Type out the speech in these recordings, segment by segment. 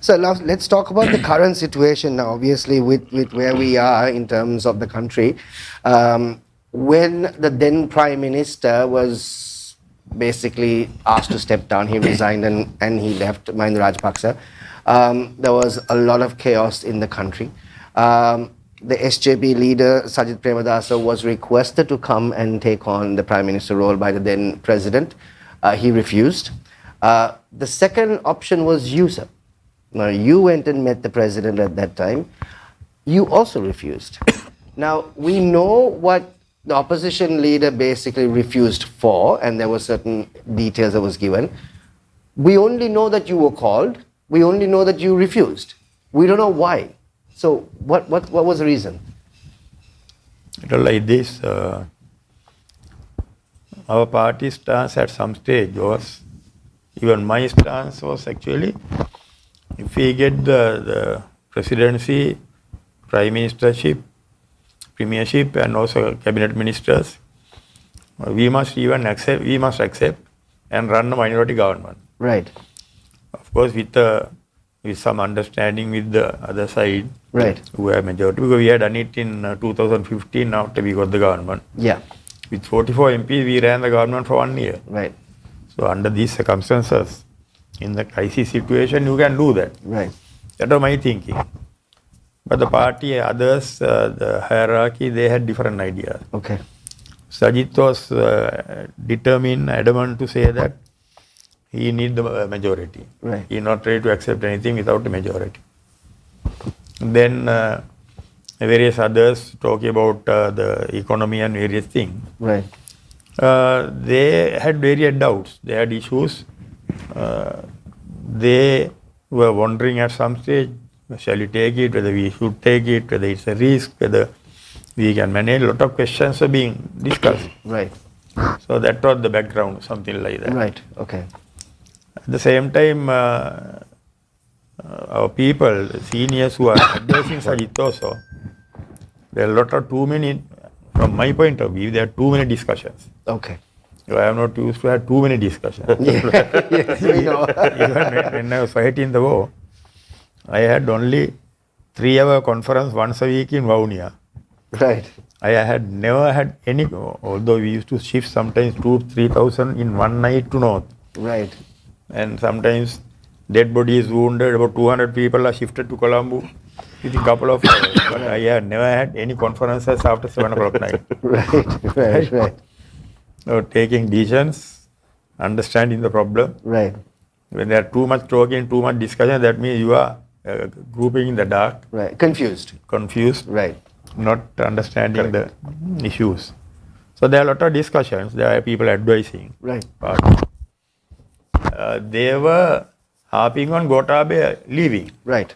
So now let's talk about the current situation now, obviously, with where we are in terms of the country. When the then Prime Minister was basically asked to step down, he resigned and he left, Mahinda Rajapaksa. There was a lot of chaos in the country. The SJP leader, Sajith Premadasa, was requested to come and take on the Prime Minister role by the then President. He refused. The second option was you, sir. Now, you went and met the President at that time. You also refused. Now, we know what the opposition leader basically refused for, and there were certain details that was given. We only know that you were called. We only know that you refused. We don't know why. So what was the reason? It was like this. Our party stance at some stage was, even my stance was actually, if we get the presidency, prime ministership, premiership, and also cabinet ministers, we must accept and run a minority government. Right. Of course, with some understanding with the other side, right, who have majority, because we had done it in 2015 after we got the government. Yeah. With 44 MPs, we ran the government for 1 year. Right. So under these circumstances, in the crisis situation, you can do that. Right. That was my thinking. But the party, others, the hierarchy, they had different ideas. Okay. Sajith was determined, adamant to say that he need the majority. Right. He not ready to accept anything without a majority. Then various others talking about the economy and various things. Right. They had various doubts. They had issues. They were wondering at some stage, shall we take it, whether we should take it, whether it's a risk, whether we can manage. A lot of questions are being discussed. Right. So that was the background, something like that. Right. Okay. At the same time, our people, the seniors who are advising Sajith also, there are a lot of too many, from my point of view, there are too many discussions. Okay. So I am not used to have too many discussions. Yes, we know. Even when I was fighting the war, I had only 3-hour conference once a week in Vaunia. Right. I had never had any, although we used to shift sometimes 2,000-3,000 in one night to north. Right. And sometimes dead bodies wounded, about 200 people are shifted to Colombo within a couple of hours. But I have never had any conferences after 7 o'clock night. Right. So taking decisions, understanding the problem. Right. When there are too much talking, too much discussion, that means you are grouping in the dark. Right. Confused. Right. Not understanding the issues. So there are a lot of discussions. There are people advising. Right. They were harping on Gotabaya leaving. Right.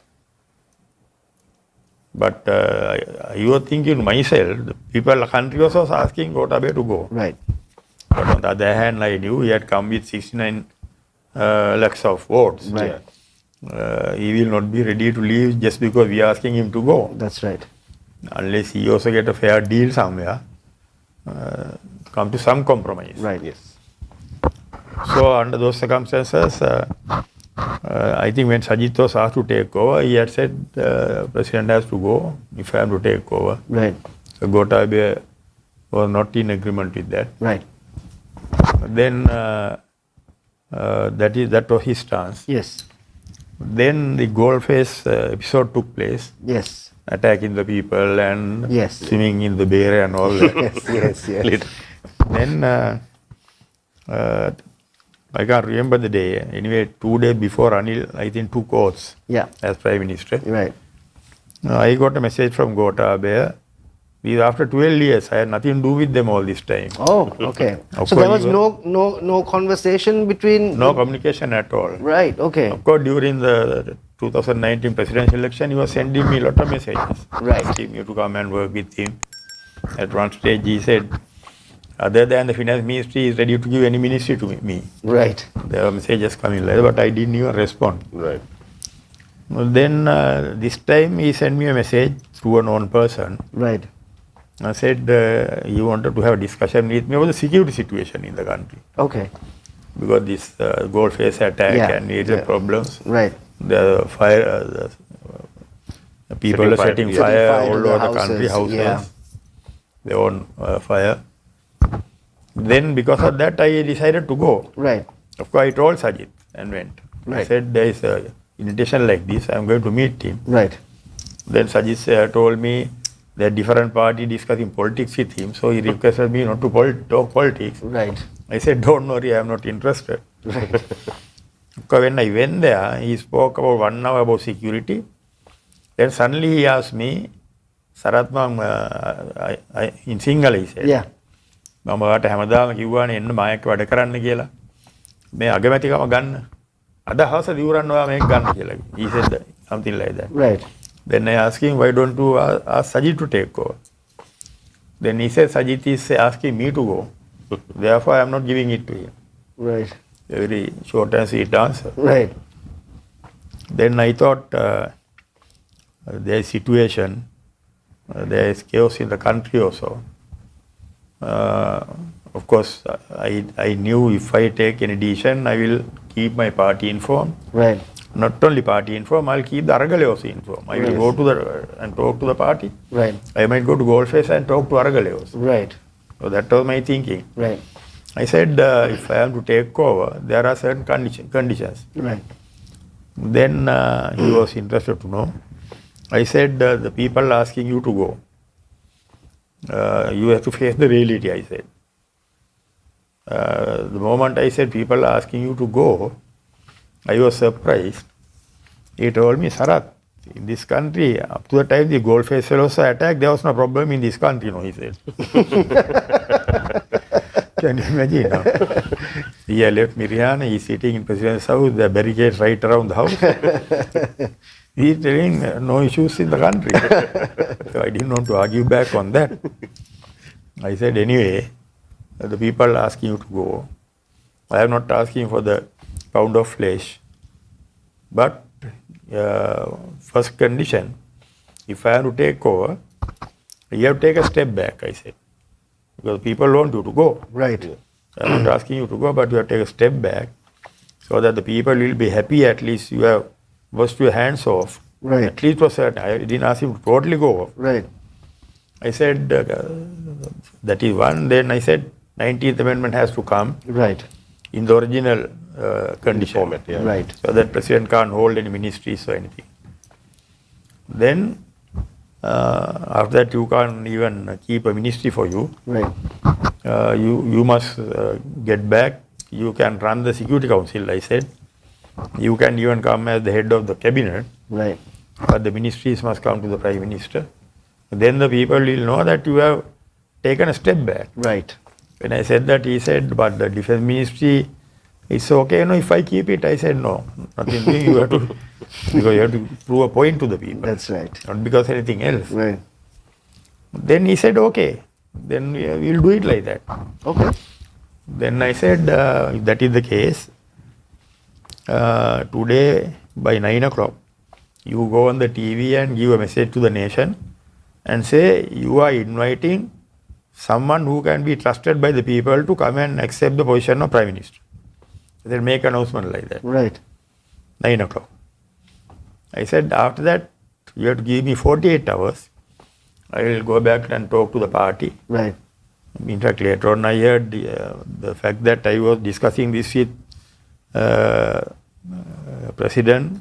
But I was thinking myself, the people in the country was also asking Gotabaya to go. Right. But on the other hand, I knew he had come with 69 lakhs of votes. Right. He will not be ready to leave just because we are asking him to go. That's right. Unless he also get a fair deal somewhere, come to some compromise. Right, yes. So under those circumstances, I think when Sajith was asked to take over, he had said the president has to go if I am to take over. Right. So Gotabaya was not in agreement with that. Right. Then that was his stance. Yes. Then the goal face episode took place. Yes. Attacking the people and yes. swimming in the bay and all that. yes. Then I can't remember the day. Anyway, 2 days before Anil, I think, took oaths as Prime Minister. Right. I got a message from Gotabaya. After 12 years, I had nothing to do with them all this time. Oh, okay. So there was no conversation between... No communication at all. Right, okay. Of course, during the 2019 presidential election, he was sending me a lot of messages. Right. Asking me to come and work with him. At one stage, he said, other than the finance ministry is ready to give any ministry to me. Right. There were messages coming later, but I didn't even respond. Right. Then this time, he sent me a message through a known person. Right. I said he wanted to have a discussion with me about the security situation in the country. Okay. Because this gold face attack and various problems. Right. the fire, the people are setting fire all to the over the country, houses. Yeah. They on fire. Then because of that, I decided to go. Right. Of course, I told Sajid and went. Right. I said, there is a invitation like this, I am going to meet him. Right. Then Sajid told me that different party discussing politics with him, so he requested me not to talk politics. Right. I said, don't worry, I am not interested. Right. Because when I went there, he spoke about 1 hour about security. Then suddenly he asked me, Sarath in Sinhala, he said, Yeah. මම ඔයාට හැමදාම කිව්වානේ එන්න මායක වැඩ කරන්න කියලා. මේ අගමැතිකම ගන්න. අද හවස දිවුරන්න ඔයා මේක ගන්න කියලා. He said something like that. Right. Then I asked him, why don't you ask Sajid to take over? Then he said, Sajid is asking me to go. Therefore, I am not giving it to him. Right. A very short and sweet answer. Right. Then I thought there is situation, there is chaos in the country also. Of course, I knew if I take any decision, I will keep my party informed. Right. Not only party informed, I'll keep the Aragale also informed. I will go to and talk to the party. Right. I might go to Goldface and talk to Aragale also. Right. So that was my thinking. Right. I said, if I am to take over, there are certain conditions. Right. Then he was interested to know. I said, the people asking you to go, you have to face the reality, I said. The moment I said people are asking you to go, I was surprised. He told me, Sarath, in this country, up to the time the Goldface fellows were attacked, there was no problem in this country, no, he said. Can you imagine? No? He left Miriana, he's sitting in President's house, there are barricades right around the house. He's telling no issues in the country. So I didn't want to argue back on that. I said, anyway, the people asking you to go. I am not asking for the pound of flesh. But first condition, if I have to take over, you have to take a step back, I said. Because people want you to go. Right. I am not asking you to go, but you have to take a step back so that the people will be happy. At least you have washed your hands off. Right. At least for certain. I didn't ask him to totally go off. Right. I said, that is one. Then I said, 19th Amendment has to come. Right. In the original condition. Format, yeah. Right. So that president can't hold any ministries or anything. Then, after that, you can't even keep a ministry for you. Right. You must get back. You can run the Security Council, I said. You can even come as the head of the cabinet. Right. But the ministries must come to the Prime Minister. Then the people will know that you have taken a step back. Right. When I said that, he said, but the Defense Ministry, it's okay, no, if I keep it. I said, no, nothing doing, you have to, because you have to prove a point to the people. That's right. Not because anything else. Right. Then he said, okay, then we'll do it like that. Okay. Then I said, if that is the case, today by 9 o'clock, you go on the TV and give a message to the nation and say you are inviting someone who can be trusted by the people to come and accept the position of Prime Minister. Then make an announcement like that. Right. 9 o'clock. I said, after that, you have to give me 48 hours. I will go back and talk to the party. Right. In fact, later on, I heard the fact that I was discussing this with President.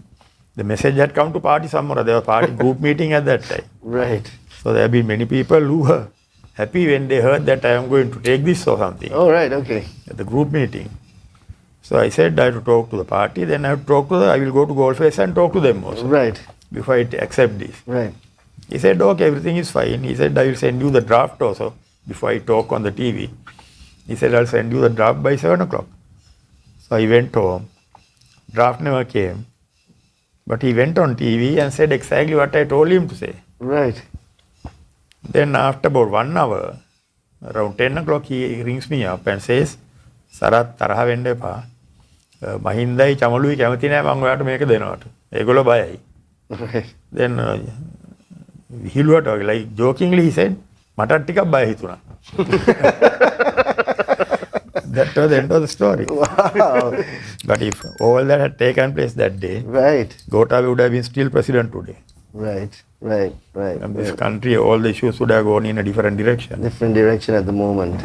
The message had come to party somewhere. There was party group meeting at that time. Right. So there have been many people who were happy when they heard that I am going to take this or something Oh, right. Okay. at the group meeting. So I said I have to talk to the party. Then I have to talk to I will go to Goldface and talk to them also Right. before I accept this. Right. He said, okay, everything is fine. He said, I will send you the draft also before I talk on the TV. He said, I'll send you the draft by 7 o'clock. So I went home. Draft never came. But he went on TV and said exactly what I told him to say. Right. Then after about 1 hour, around 10 o'clock, he rings me up and says, Sarath තරහ වෙන්න එපා. මහින්දයි චමලුයි කැමති නෑ මම ඔයාලට මේක දෙනවට. ඒගොල්ලෝ බයයි. Right. Then විහිළුවට වගේ like jokingly he said, මටත් ටිකක් බය හිතුණා. That was the end of the story. Wow. But if all that had taken place that day, Right. Gotabaya would have been still president today. Right. And this country, all the issues would have gone in a different direction. Different direction at the moment.